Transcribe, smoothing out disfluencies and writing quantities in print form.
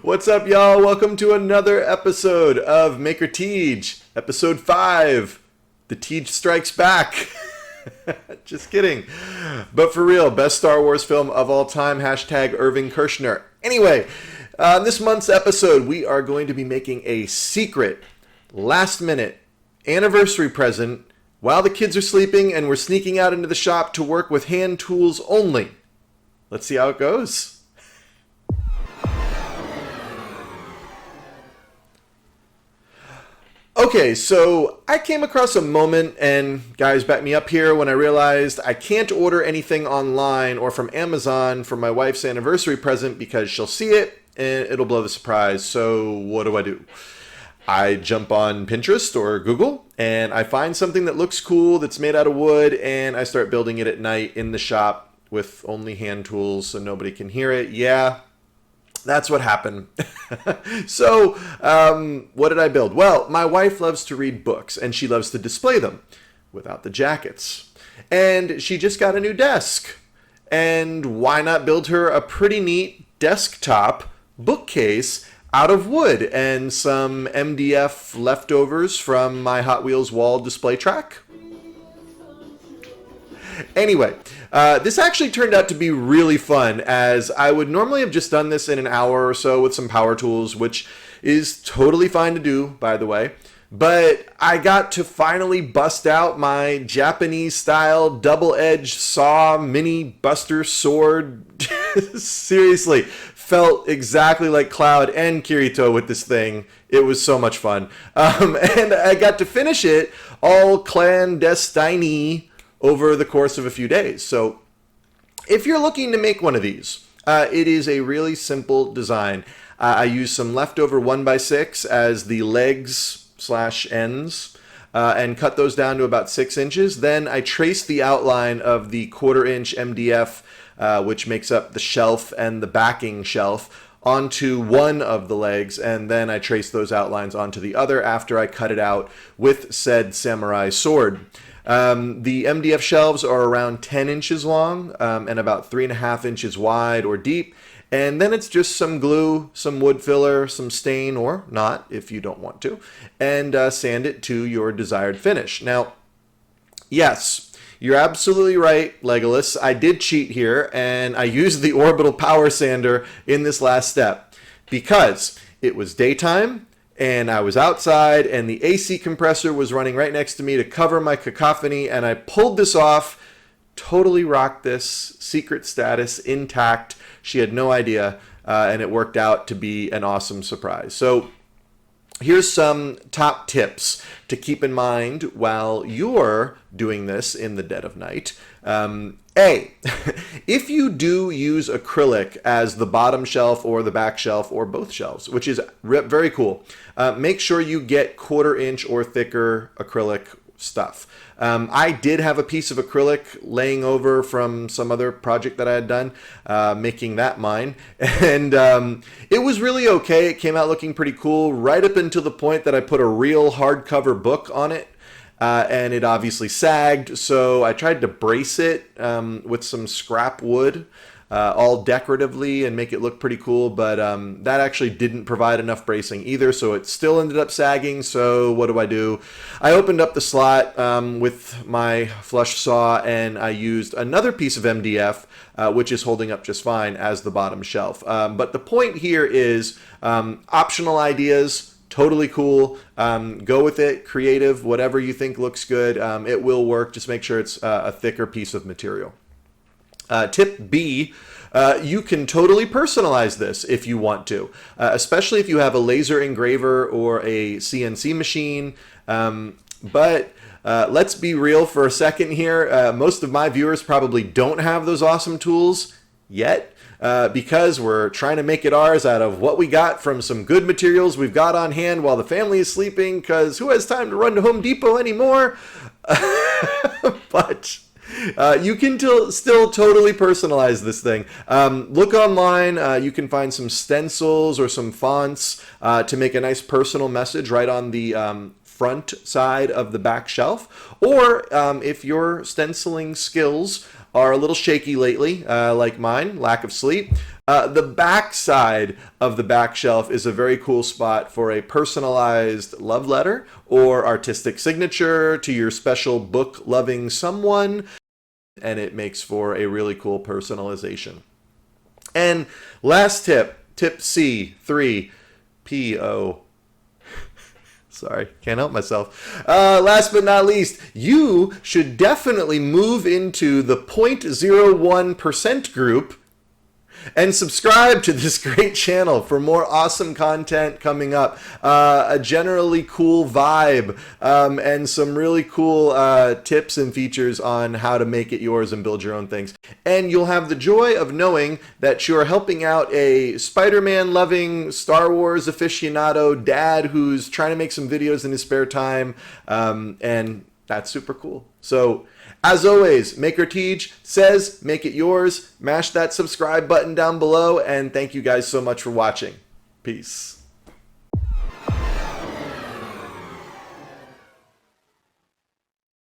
What's up, y'all? Welcome to another episode of Maker Teej, episode 5. The Teej Strikes Back. Just kidding. But for real, best Star Wars film of all time, hashtag Irving Kershner. Anyway, this month's episode, we are going to be making a secret, last-minute anniversary present while the kids are sleeping and we're sneaking out into the shop to work with hand tools only. Let's see how it goes. Okay, so I came across a moment, and guys, back me up here, when I realized I can't order anything online or from Amazon for my wife's anniversary present because she'll see it and it'll blow the surprise. So what do? I jump on Pinterest or Google and I find something that looks cool that's made out of wood, and I start building it at night in the shop with only hand tools so nobody can hear it. Yeah, that's what happened. So, what did I build? Well, my wife loves to read books, and she loves to display them without the jackets. And she just got a new desk. And why not build her a pretty neat desktop bookcase out of wood and some MDF leftovers from my Hot Wheels wall display track? Anyway, this actually turned out to be really fun, as I would normally have just done this in an hour or so with some power tools, which is totally fine to do, by the way. But I got to finally bust out my Japanese-style double-edged saw mini buster sword. Seriously, felt exactly like Cloud and Kirito with this thing. It was so much fun. And I got to finish it all clandestine over the course of a few days. So if you're looking to make one of these, it is a really simple design. I use some leftover 1x6 as the legs slash ends and cut those down to about 6 inches. Then I trace the outline of the 1/4 inch MDF, which makes up the shelf and the backing shelf, onto one of the legs, and then I trace those outlines onto the other after I cut it out with said samurai sword. The MDF shelves are around 10 inches long and about 3.5 inches wide or deep. And then it's just some glue, some wood filler, some stain, or not if you don't want to, and sand it to your desired finish. Now, yes, you're absolutely right, Legolas. I did cheat here, and I used the orbital power sander in this last step because it was daytime and I was outside and the AC compressor was running right next to me to cover my cacophony, and I pulled this off, totally rocked this, secret status intact. She had no idea, and it worked out to be an awesome surprise. So here's some top tips to keep in mind while you're doing this in the dead of night. A, if you do use acrylic as the bottom shelf or the back shelf or both shelves, which is very cool, make sure you get 1/4 inch or thicker acrylic stuff. I did have a piece of acrylic laying over from some other project that I had done, making that mine. And it was really okay. It came out looking pretty cool right up until the point that I put a real hardcover book on it. And it obviously sagged, so I tried to brace it with some scrap wood, all decoratively, and make it look pretty cool, but that actually didn't provide enough bracing either, so it still ended up sagging. So what do? I opened up the slot with my flush saw, and I used another piece of MDF, which is holding up just fine as the bottom shelf. But the point here is optional ideas. Totally cool. Go with it. Creative. Whatever you think looks good. It will work. Just make sure it's a thicker piece of material. Tip B, you can totally personalize this if you want to, especially if you have a laser engraver or a CNC machine. But let's be real for a second here. Most of my viewers probably don't have those awesome tools yet. Because we're trying to make it ours out of what we got from some good materials we've got on hand while the family is sleeping, because who has time to run to Home Depot anymore? But you can still totally personalize this thing. Look online. You can find some stencils or some fonts to make a nice personal message right on the front side of the back shelf. Or if your stenciling skills are a little shaky lately, like mine, lack of sleep. The back side of the back shelf is a very cool spot for a personalized love letter or artistic signature to your special book-loving someone, and it makes for a really cool personalization. And last tip, tip C3, P-O. Sorry, can't help myself. Last but not least, you should definitely move into the 0.01% group and subscribe to this great channel for more awesome content coming up. A generally cool vibe, and some really cool tips and features on how to make it yours and build your own things. And you'll have the joy of knowing that you're helping out a Spider-Man loving, Star Wars aficionado dad who's trying to make some videos in his spare time, and that's super cool. So, as always, Maker Teej says, make it yours. Mash that subscribe button down below, and thank you guys so much for watching. Peace.